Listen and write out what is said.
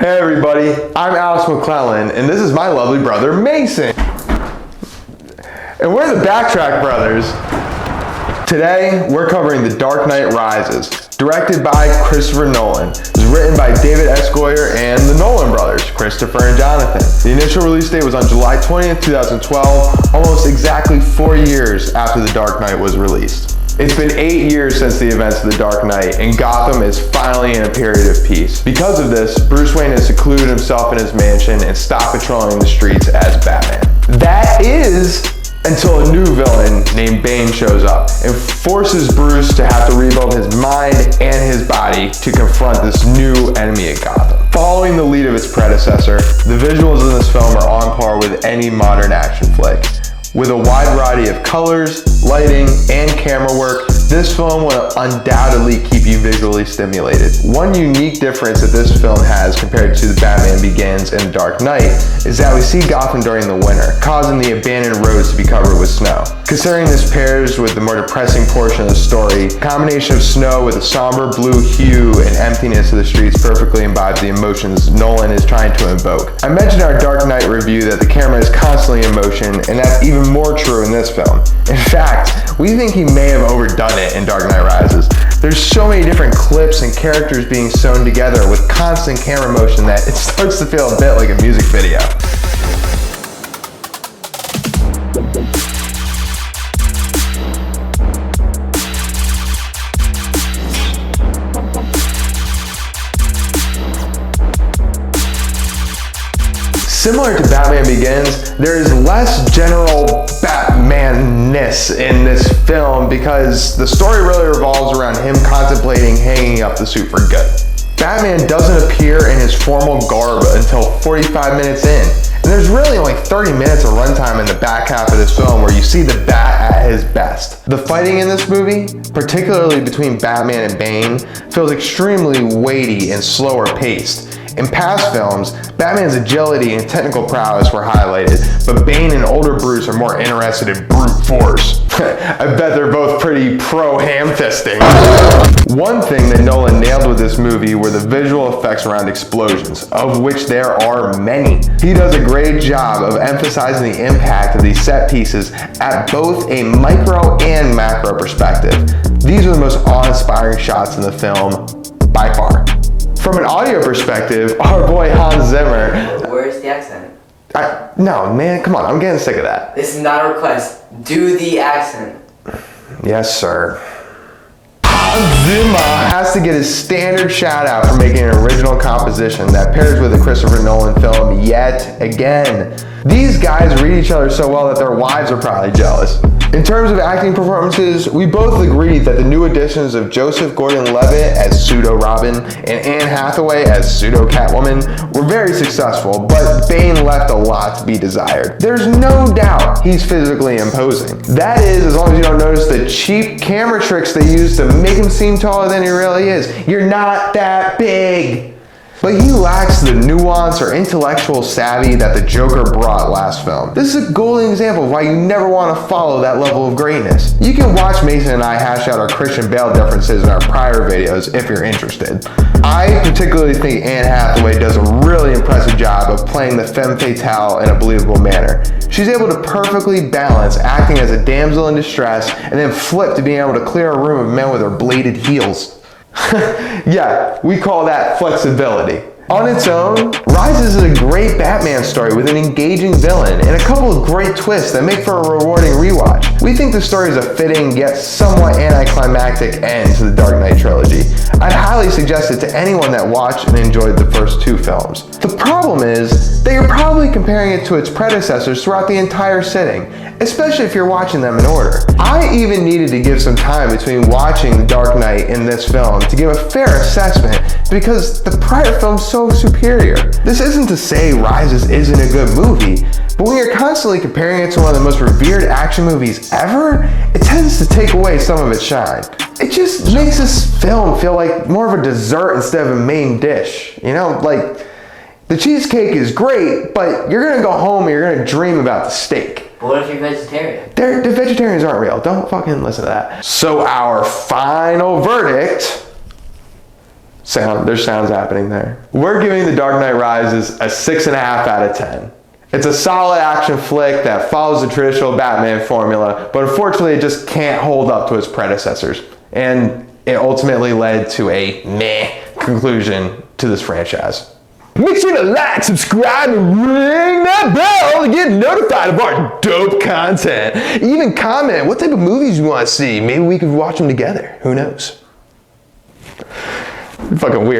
Hey everybody, I'm Alex McClellan, and this is my lovely brother Mason. And we're the Backtrack Brothers. Today, we're covering The Dark Knight Rises, directed by Christopher Nolan. It was written by David S. Goyer and the Nolan brothers, Christopher and Jonathan. The initial release date was on July 20th, 2012, almost exactly 4 years after The Dark Knight was released. It's been 8 years since the events of The Dark Knight, and Gotham is finally in a period of peace. Because of this, Bruce Wayne has secluded himself in his mansion and stopped patrolling the streets as Batman. That is until a new villain named Bane shows up and forces Bruce to have to rebuild his mind and his body to confront this new enemy at Gotham. Following the lead of its predecessor, the visuals in this film are on par with any modern action flick. With a wide variety of colors, lighting, and camera work, this film will undoubtedly keep you visually stimulated. One unique difference that this film has compared to The Batman Begins and The Dark Knight is that we see Gotham during the winter, causing the abandoned roads to be covered with snow. Considering this pairs with the more depressing portion of the story, the combination of snow with a somber blue hue and emptiness of the streets perfectly embodies the emotions Nolan is trying to invoke. I mentioned in our Dark Knight review that the camera is constantly in motion, and that's even more true in this film. In fact, we think he may have overdone it in Dark Knight Rises. There's so many different clips and characters being sewn together with constant camera motion that it starts to feel a bit like a music video. Similar to Batman Begins, there is less general Batman-ness in this film because the story really revolves around him contemplating hanging up the suit for good. Batman doesn't appear in his formal garb until 45 minutes in, and there's really only 30 minutes of runtime in the back half of this film where you see the Bat at his best. The fighting in this movie, particularly between Batman and Bane, feels extremely weighty and slower paced. In past films, Batman's agility and technical prowess were highlighted, but Bane and older Bruce are more interested in brute force. I bet they're both pretty pro ham-fisting. One thing that Nolan nailed with this movie were the visual effects around explosions, of which there are many. He does a great job of emphasizing the impact of these set pieces at both a micro and macro perspective. These are the most awe-inspiring shots in the film, by far. From an audio perspective, our boy Hans Zimmer... Where's the accent? No, man, come on, I'm getting sick of that. This is not a request. Do the accent. Yes, sir. Hans Zimmer has to get his standard shout out for making an original composition that pairs with a Christopher Nolan film yet again. These guys read each other so well that their wives are probably jealous. In terms of acting performances, we both agreed that the new additions of Joseph Gordon-Levitt as pseudo-Robin and Anne Hathaway as pseudo-Catwoman were very successful, but Bane left a lot to be desired. There's no doubt he's physically imposing. That is, as long as you don't notice the cheap camera tricks they use to make him seem taller than he really is. You're not that big. But he lacks the nuance or intellectual savvy that the Joker brought last film. This is a golden example of why you never want to follow that level of greatness. You can watch Mason and I hash out our Christian Bale differences in our prior videos if you're interested. I particularly think Anne Hathaway does a really impressive job of playing the femme fatale in a believable manner. She's able to perfectly balance acting as a damsel in distress and then flip to being able to clear a room of men with her bladed heels. Yeah, we call that flexibility. On its own, Rises is a great Batman story with an engaging villain and a couple of great twists that make for a rewarding rewatch. We think the story is a fitting yet somewhat anticlimactic end to the Dark Knight trilogy. I'd highly suggest it to anyone that watched and enjoyed the first two films. The problem is that you're probably comparing it to its predecessors throughout the entire sitting, especially if you're watching them in order. I even needed to give some time between watching The Dark Knight and this film to give a fair assessment because the prior film's so superior. This isn't to say Rises isn't a good movie, but when you're constantly comparing it to one of the most revered action movies ever, it tends to take away some of its shine. It just makes this film feel like more of a dessert instead of a main dish. You know, like, the cheesecake is great, but you're gonna go home and you're gonna dream about the steak. But what if you're vegetarian? The vegetarians aren't real. Don't fucking listen to that. So our final verdict There's sounds happening there. We're giving The Dark Knight Rises a 6.5 out of 10. It's a solid action flick that follows the traditional Batman formula, but unfortunately it just can't hold up to its predecessors. And it ultimately led to a meh conclusion to this franchise. Make sure to like, subscribe, and ring that bell to get notified of our dope content. Even comment what type of movies you want to see. Maybe we could watch them together. Who knows? Fucking weird.